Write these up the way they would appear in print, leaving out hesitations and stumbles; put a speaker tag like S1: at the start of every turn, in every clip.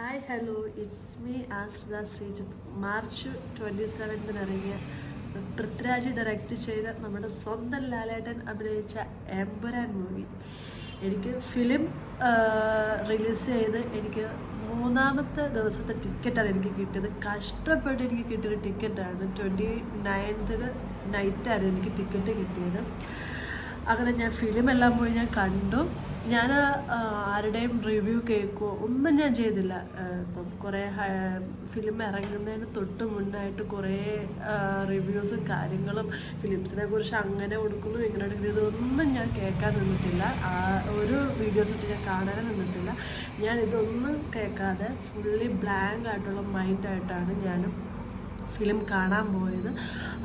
S1: Hi hello it's me ആശ്രിത Sreejith. March 27 ഇറങ്ങിയ Prithviraj direct ചെയ്ത നമ്മുടെ സ്വന്തം ലാലേട്ടൻ അഭിനയിച്ച എമ്പുരാൻ മൂവി എനിക്ക് ഫിലിം റിലീസ് ചെയ്ത് എനിക്ക് മൂന്നാമത്തെ ദിവസത്തെ ടിക്കറ്റാണ് എനിക്ക് കിട്ടിയത്. കഷ്ടപ്പെട്ട് എനിക്ക് കിട്ടിയൊരു ടിക്കറ്റാണ്. 29th നൈറ്റായിരുന്നു എനിക്ക് ടിക്കറ്റ് കിട്ടിയത്. അങ്ങനെ ഞാൻ ഫിലിമെല്ലാം പോയി ഞാൻ കണ്ടു. ഞാൻ ആരുടെയും റിവ്യൂ കേൾക്കുകയോ ഒന്നും ഞാൻ ചെയ്തില്ല. ഇപ്പം കുറേ ഫിലിം ഇറങ്ങുന്നതിന് തൊട്ട് മുന്നായിട്ട് കുറേ റിവ്യൂസും കാര്യങ്ങളും ഫിലിംസിനെ കുറിച്ച് അങ്ങനെ കൊടുക്കുന്നു ഇങ്ങനെ എടുക്കുന്നു ഇതൊന്നും ഞാൻ കേൾക്കാൻ നിന്നിട്ടില്ല. ഒരു വീഡിയോസ് ഇട്ട് ഞാൻ കാണാനും നിന്നിട്ടില്ല. ഞാൻ ഇതൊന്നും കേൾക്കാതെ ഫുള്ളി ബ്ലാങ്ക് ആയിട്ടുള്ള മൈൻഡായിട്ടാണ് ഞാനും ഫിലിം കാണാൻ പോയത്.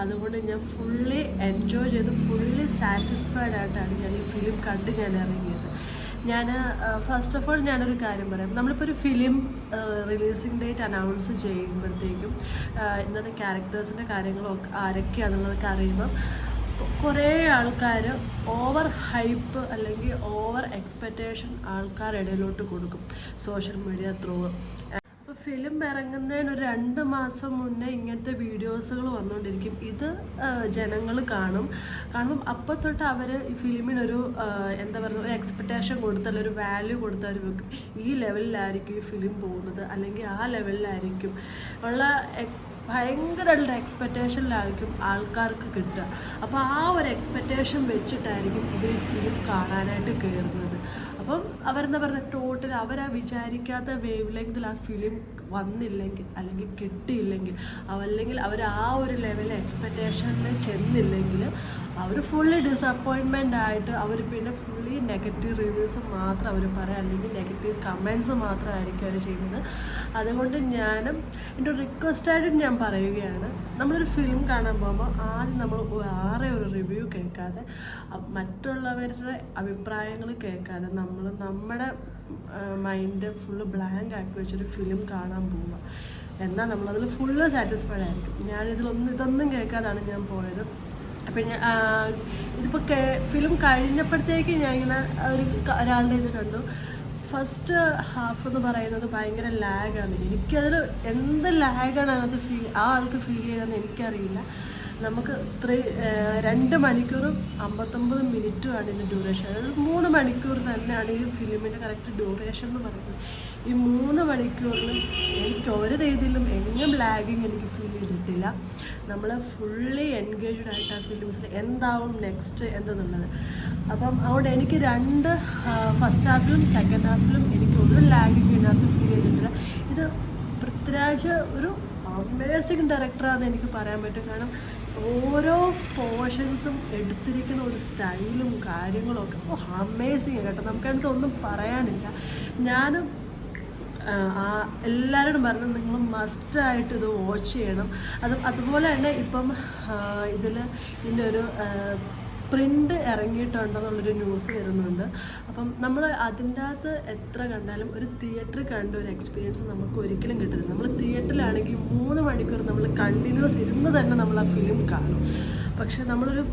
S1: അതുകൊണ്ട് ഞാൻ ഫുള്ളി എൻജോയ് ചെയ്ത് ഫുള്ളി സാറ്റിസ്ഫൈഡ് ആയിട്ടാണ് ഞാൻ ഈ ഫിലിം കണ്ട് ഞാൻ ഇറങ്ങിയത്. ഞാൻ ഫസ്റ്റ് ഓഫ് ഓൾ ഞാനൊരു കാര്യം പറയാം. നമ്മളിപ്പോൾ ഒരു ഫിലിം റിലീസിങ് ഡേറ്റ് അനൗൺസ് ചെയ്യുമ്പോഴത്തേക്കും ഇന്നത്തെ ക്യാരക്ടേഴ്സിൻ്റെ കാര്യങ്ങളൊക്കെ ആരൊക്കെയാണെന്നുള്ളതൊക്കെ അറിയുമ്പം കുറേ ആൾക്കാർ ഓവർ ഹൈപ്പ് അല്ലെങ്കിൽ ഓവർ എക്സ്പെക്റ്റേഷൻ ആൾക്കാരുടെ ഇടയിലോട്ട് കൊടുക്കും സോഷ്യൽ മീഡിയ ത്രൂ. അപ്പോൾ ഫിലിം ഇറങ്ങുന്നതിന് ഒരു 2 മാസം മുന്നേ ഇങ്ങനത്തെ വീഡിയോസുകൾ വന്നുകൊണ്ടിരിക്കും. ഇത് ജനങ്ങൾ കാണുമ്പം അപ്പോൾ തൊട്ട് അവർ ഈ ഫിലിമിനൊരു എന്താ പറയുക ഒരു എക്സ്പെക്റ്റേഷൻ കൊടുത്താൽ ഒരു വാല്യൂ കൊടുത്താൽ വെക്കും. ഈ ലെവലിലായിരിക്കും ഈ ഫിലിം പോകുന്നത് അല്ലെങ്കിൽ ആ ലെവലിലായിരിക്കും ഉള്ള ഭയങ്കരമായിട്ടുള്ള എക്സ്പെക്റ്റേഷനിലായിരിക്കും ആൾക്കാർക്ക് കിട്ടുക. അപ്പോൾ ആ ഒരു എക്സ്പെക്റ്റേഷൻ വെച്ചിട്ടായിരിക്കും ഇവർ ഈ ഫിലിം കാണാനായിട്ട് കയറുന്നത്. അപ്പം അവരെന്താ പറയുക ടോട്ടൽ അവരാ വിചാരിക്കാത്ത വേവ് ലെങ്തിൽ ആ ഫിലിം വന്നില്ലെങ്കിൽ അല്ലെങ്കിൽ കിട്ടിയില്ലെങ്കിൽ അല്ലെങ്കിൽ അവർ ആ ഒരു ലെവലിൽ എക്സ്പെക്റ്റേഷനിൽ ചെന്നില്ലെങ്കിൽ അവർ ഫുള്ളി ഡിസപ്പോയിൻമെൻ്റ് ആയിട്ട് അവർ പിന്നെ ഫുള്ളി നെഗറ്റീവ് റിവ്യൂസ് മാത്രം അവർ പറയാം അല്ലെങ്കിൽ നെഗറ്റീവ് കമൻറ്റ്സ് മാത്രമായിരിക്കും അവർ ചെയ്യുന്നത്. അതുകൊണ്ട് ഞാനും എൻ്റെ ഒരു റിക്വസ്റ്റായിട്ട് ഞാൻ പറയുകയാണ്, നമ്മളൊരു ഫിലിം കാണാൻ പോകുമ്പോൾ ആദ്യം നമ്മൾ ആരെ ഒരു റിവ്യൂ കേൾക്കാതെ മറ്റുള്ളവരുടെ അഭിപ്രായങ്ങൾ കേൾക്കാതെ നമ്മുടെ മൈൻഡ് ഫുള്ള് ബ്ലാങ്ക് ആക്കി വെച്ചൊരു ഫിലിം കാണാൻ പോവുക. എന്നാൽ നമ്മളതിൽ ഫുള്ള് സാറ്റിസ്ഫൈഡ് ആയിരിക്കും. ഇതൊന്നും കേൾക്കാതാണ് ഞാൻ പോയത്. അപ്പം ഇതിപ്പോൾ ഫിലിം കഴിഞ്ഞപ്പോഴത്തേക്ക് ഞാൻ ഇങ്ങനെ ഒരാളുടെ ഇത് കണ്ടു. ഫസ്റ്റ് ഹാഫ് എന്ന് പറയുന്നത് ഭയങ്കര ലാഗാണ്. എനിക്കതിൽ എന്ത് ലാഗാണ് അതിനകത്ത് ആ ആൾക്ക് ഫീൽ ചെയ്തതെന്ന് എനിക്കറിയില്ല. നമുക്ക് 2 മണിക്കൂറും 59 മിനിറ്റുമാണ് ഇതിൻ്റെ ഡ്യൂറേഷൻ. അതായത് 3 മണിക്കൂർ തന്നെയാണ് ഈ ഫിലിമിൻ്റെ കറക്റ്റ് ഡ്യൂറേഷൻ എന്ന് പറയുന്നത്. ഈ 3 മണിക്കൂറിലും എനിക്ക് ഒരു രീതിയിലും എങ്ങും ലാഗിങ് എനിക്ക് ഫീൽ ചെയ്തിട്ടില്ല. നമ്മൾ ഫുള്ളി എൻഗേജ്ഡ് ആയിട്ട് ആ ഫിലിംസിൽ എന്താവും നെക്സ്റ്റ് എന്തെന്നുള്ളത്. അപ്പം അതുകൊണ്ട് എനിക്ക് ഫസ്റ്റ് ഹാഫിലും സെക്കൻഡ് ഹാഫിലും എനിക്ക് ഒരു ലാഗിങ് ഇതിനകത്ത് ഫീൽ ചെയ്തിട്ടില്ല. ഇത് പൃഥ്വിരാജ് ഒരു അമേസിങ് ഡയറക്ടറാണെന്ന് എനിക്ക് പറയാൻ പറ്റും. കാരണം ഓരോ പോർഷൻസും എടുത്തിരിക്കുന്ന ഒരു സ്റ്റൈലും കാര്യങ്ങളും ഒക്കെ അമേസിങ് കേട്ടോ. നമുക്കതിനകത്ത് ഒന്നും പറയാനില്ല. ഞാനും എല്ലാവരോടും പറഞ്ഞു നിങ്ങൾ മസ്റ്റായിട്ട് ഇത് വാച്ച് ചെയ്യണം. അതുപോലെ തന്നെ ഇപ്പം ഇതിൻ്റെ ഒരു പ്രിൻ്റ് ഇറങ്ങിയിട്ടുണ്ടെന്നുള്ളൊരു ന്യൂസ് വരുന്നുണ്ട്. അപ്പം നമ്മൾ അതിൻ്റെ അകത്ത് എത്ര കണ്ടാലും ഒരു തിയേറ്ററിൽ കണ്ട ഒരു എക്സ്പീരിയൻസ് നമുക്ക് ഒരിക്കലും കിട്ടുന്നില്ല. നമ്മൾ തിയേറ്ററിലാണെങ്കിൽ 3 മണിക്കൂർ നമ്മൾ കണ്ടിന്യൂസ് ഇരുന്ന് തന്നെ നമ്മൾ ആ ഫിലിം കാണും. പക്ഷെ നമ്മളൊരു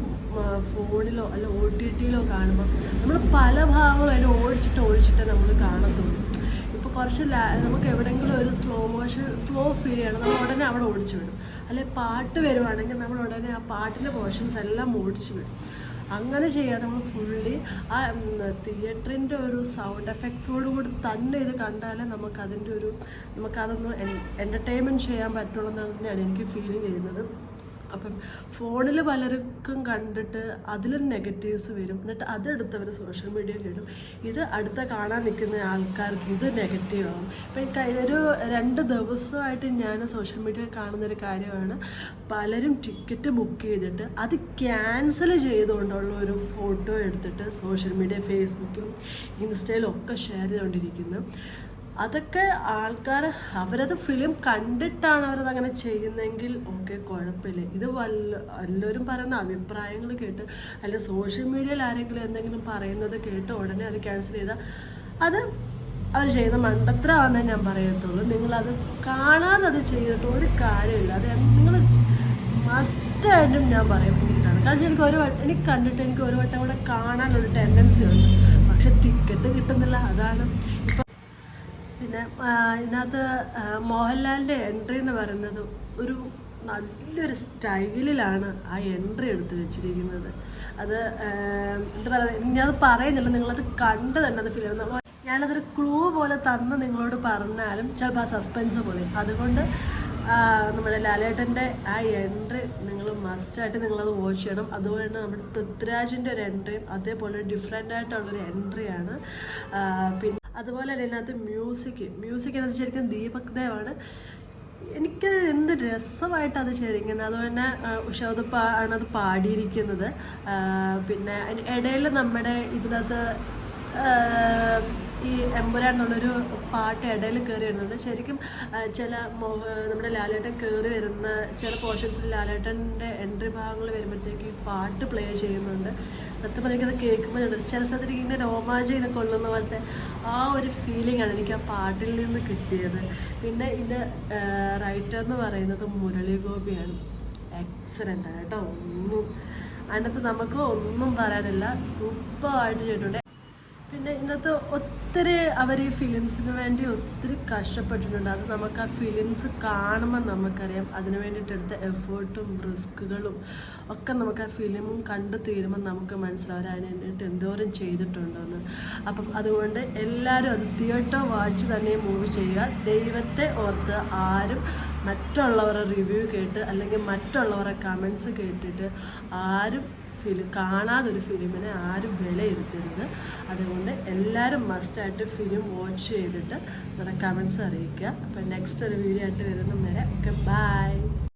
S1: ഫോണിലോ അല്ല OTTയിലോ കാണുമ്പോൾ നമ്മൾ പല ഭാഗങ്ങളും അതിനെ ഓടിച്ചിട്ട് നമ്മൾ കാണത്തുള്ളൂ. ഇപ്പോൾ കുറച്ച് നമുക്ക് എവിടെയെങ്കിലും ഒരു സ്ലോ ഫീൽ ചെയ്യണം, നമ്മൾ ഉടനെ അവിടെ ഓടിച്ചു വിടും. അല്ലെങ്കിൽ പാട്ട് വരുവാണെങ്കിൽ നമ്മൾ ഉടനെ ആ പാട്ടിൻ്റെ പോർഷൻസ് എല്ലാം ഓടിച്ചു വിടും. അങ്ങനെ ചെയ്യാതെ നമ്മൾ ഫുള്ളി ആ തിയേറ്ററിൻ്റെ ഒരു സൗണ്ട് എഫക്ട്സോടുകൂടി തന്നെ ഇത് കണ്ടാലേ നമുക്കതൊന്ന് എൻ്റർടൈൻമെൻറ്റ് ചെയ്യാൻ പറ്റുള്ളൂ എന്ന് തന്നെയാണ് എനിക്ക് ഫീൽ ചെയ്യുന്നത്. അപ്പം ഫോണിൽ പലർക്കും കണ്ടിട്ട് അതിലൊരു നെഗറ്റീവ്സ് വരും. എന്നിട്ട് അതെടുത്തവർ സോഷ്യൽ മീഡിയയിലിടും. ഇത് അടുത്ത കാണാൻ നിൽക്കുന്ന ആൾക്കാർക്ക് ഇത് നെഗറ്റീവ് ആകും. ഇപ്പം ഒരു 2 ദിവസമായിട്ട് ഞാൻ സോഷ്യൽ മീഡിയയിൽ കാണുന്നൊരു കാര്യമാണ് പലരും ടിക്കറ്റ് ബുക്ക് ചെയ്തിട്ട് അത് ക്യാൻസൽ ചെയ്തുകൊണ്ടുള്ള ഒരു ഫോട്ടോ എടുത്തിട്ട് സോഷ്യൽ മീഡിയ ഫേസ്ബുക്കിലും ഇൻസ്റ്റയിലും ഒക്കെ ഷെയർ ചെയ്തുകൊണ്ടിരിക്കുന്നു. അതൊക്കെ ആൾക്കാർ അവരത് ഫിലിം കണ്ടിട്ടാണ് അവരത് അങ്ങനെ ചെയ്യുന്നതെങ്കിൽ ഓക്കെ കുഴപ്പമില്ല. ഇത് എല്ലാവരും പറയുന്ന അഭിപ്രായങ്ങൾ കേട്ട് അല്ല സോഷ്യൽ മീഡിയയിൽ ആരെങ്കിലും എന്തെങ്കിലും പറയുന്നത് കേട്ട് ഉടനെ അത് ക്യാൻസൽ ചെയ്താൽ അത് അവർ ചെയ്യുന്ന മണ്ടത്തരമാണെന്നേ ഞാൻ പറയത്തുള്ളൂ. നിങ്ങളത് കാണാതെ അത് ചെയ്തിട്ട് ഒരു കാര്യമില്ല. അത് നിങ്ങൾ മസ്റ്റായിട്ടും ഞാൻ പറയാൻ വേണ്ടിയിട്ടാണ്. കാരണം എനിക്ക് കണ്ടിട്ട് എനിക്ക് ഒരു വട്ടം കൂടെ കാണാനൊരു ടെൻഡൻസി ഉണ്ട്. പക്ഷെ ടിക്കറ്റ് കിട്ടുന്നില്ല. അതാണ് പിന്നെ ഇതിനകത്ത് മോഹൻലാലിൻ്റെ എൻട്രി എന്ന് പറയുന്നത് ഒരു നല്ലൊരു സ്റ്റൈലിലാണ് ആ എൻട്രി എടുത്ത് വെച്ചിരിക്കുന്നത്. അത് എന്താ പറയുക, ഞാനത് പറയുന്നില്ല, നിങ്ങളത് കണ്ട് തന്നെ അത് ഫിലിം. ഞാനതൊരു ക്ലൂ പോലെ തന്ന് നിങ്ങളോട് പറഞ്ഞാലും ചിലപ്പോൾ ആ സസ്പെൻസ് പോലെ. അതുകൊണ്ട് നമ്മുടെ ലാലേട്ടൻ്റെ ആ എൻട്രി നിങ്ങൾ മസ്റ്റായിട്ട് നിങ്ങളത് വാച്ച് ചെയ്യണം. അതുപോലെ തന്നെ നമ്മുടെ പൃഥ്വിരാജിൻ്റെ ഒരു എൻട്രിയും അതേപോലെ ഡിഫറെൻ്റ് ആയിട്ടുള്ളൊരു എൻട്രിയാണ്. പിന്നെ അതുപോലെ തന്നെ ഇതിനകത്ത് മ്യൂസിക് എന്ന് ശരിക്കും ദീപക് ദേവാണ്. എനിക്ക് എന്ത് രസമായിട്ടത് ശരിക്കുന്നത്. അതുപോലെ തന്നെ ഉഷാദ് ആണത് പാടിയിരിക്കുന്നത്. പിന്നെ ഇടയിൽ നമ്മുടെ ഇതിനകത്ത് ഈ എമ്പുരാൻ എന്നുള്ളൊരു പാട്ട് ഇടയിൽ കയറി വരുന്നുണ്ട്. ശരിക്കും ചില നമ്മുടെ ലാലേട്ടൻ കയറി വരുന്ന ചില പോർഷൻസിൽ ലാലേട്ടൻ്റെ എൻട്രി ഭാഗങ്ങൾ വരുമ്പോഴത്തേക്ക് ഈ പാട്ട് പ്ലേ ചെയ്യുന്നുണ്ട്. സത്യം പറഞ്ഞാൽ അത് കേൾക്കുമ്പോൾ ചില സ്ഥലത്തേക്ക് ഇങ്ങനെ രോമാഞ്ചം കൊള്ളുന്ന പോലത്തെ ആ ഒരു ഫീലിംഗാണ് എനിക്ക് ആ പാട്ടിൽ നിന്ന് കിട്ടിയത്. പിന്നെ ഇതിൻ്റെ റൈറ്റർ എന്ന് പറയുന്നത് മുരളി ഗോപിയാണ്. എക്സലൻ്റ് കേട്ടോ. അതിനകത്ത് നമുക്ക് ഒന്നും പറയാനില്ല, സൂപ്പറായിട്ട് ചെയ്തിട്ടുണ്ട്. പിന്നെ ഇതിനകത്ത് ഒത്തിരി അവർ ഈ ഫിലിംസിന് വേണ്ടി ഒത്തിരി കഷ്ടപ്പെട്ടിട്ടുണ്ട്. അത് നമുക്ക് ആ ഫിലിംസ് കാണുമ്പോൾ നമുക്കറിയാം അതിന് വേണ്ടിയിട്ട് എടുത്ത എഫേർട്ടും റിസ്കുകളും ഒക്കെ നമുക്ക് ആ ഫിലിമും കണ്ടു തീരുമ്പോൾ നമുക്ക് മനസ്സിലാവും അതിന് വേണ്ടിയിട്ട് എന്തോരം ചെയ്തിട്ടുണ്ടെന്ന്. അപ്പം അതുകൊണ്ട് എല്ലാവരും അത് തിയേറ്റർ വാച്ച് തന്നെ മൂവി ചെയ്യുക. ദൈവത്തെ ഓർത്ത് ആരും മറ്റുള്ളവരുടെ റിവ്യൂ കേട്ട് അല്ലെങ്കിൽ മറ്റുള്ളവരുടെ കമൻസ് കേട്ടിട്ട് ആരും കാണാതൊരു ഫിലിമിനെ ആരും വിലയിരുത്തരുത്. അതുകൊണ്ട് എല്ലാവരും മസ്റ്റായിട്ട് ഫിലിം വാച്ച് ചെയ്തിട്ട് നിങ്ങളുടെ കമൻസ് അറിയിക്കുക. അപ്പോൾ നെക്സ്റ്റ് ഒരു വീഡിയോ ആയിട്ട് വരുന്ന വരെ ഓക്കെ, ബൈ.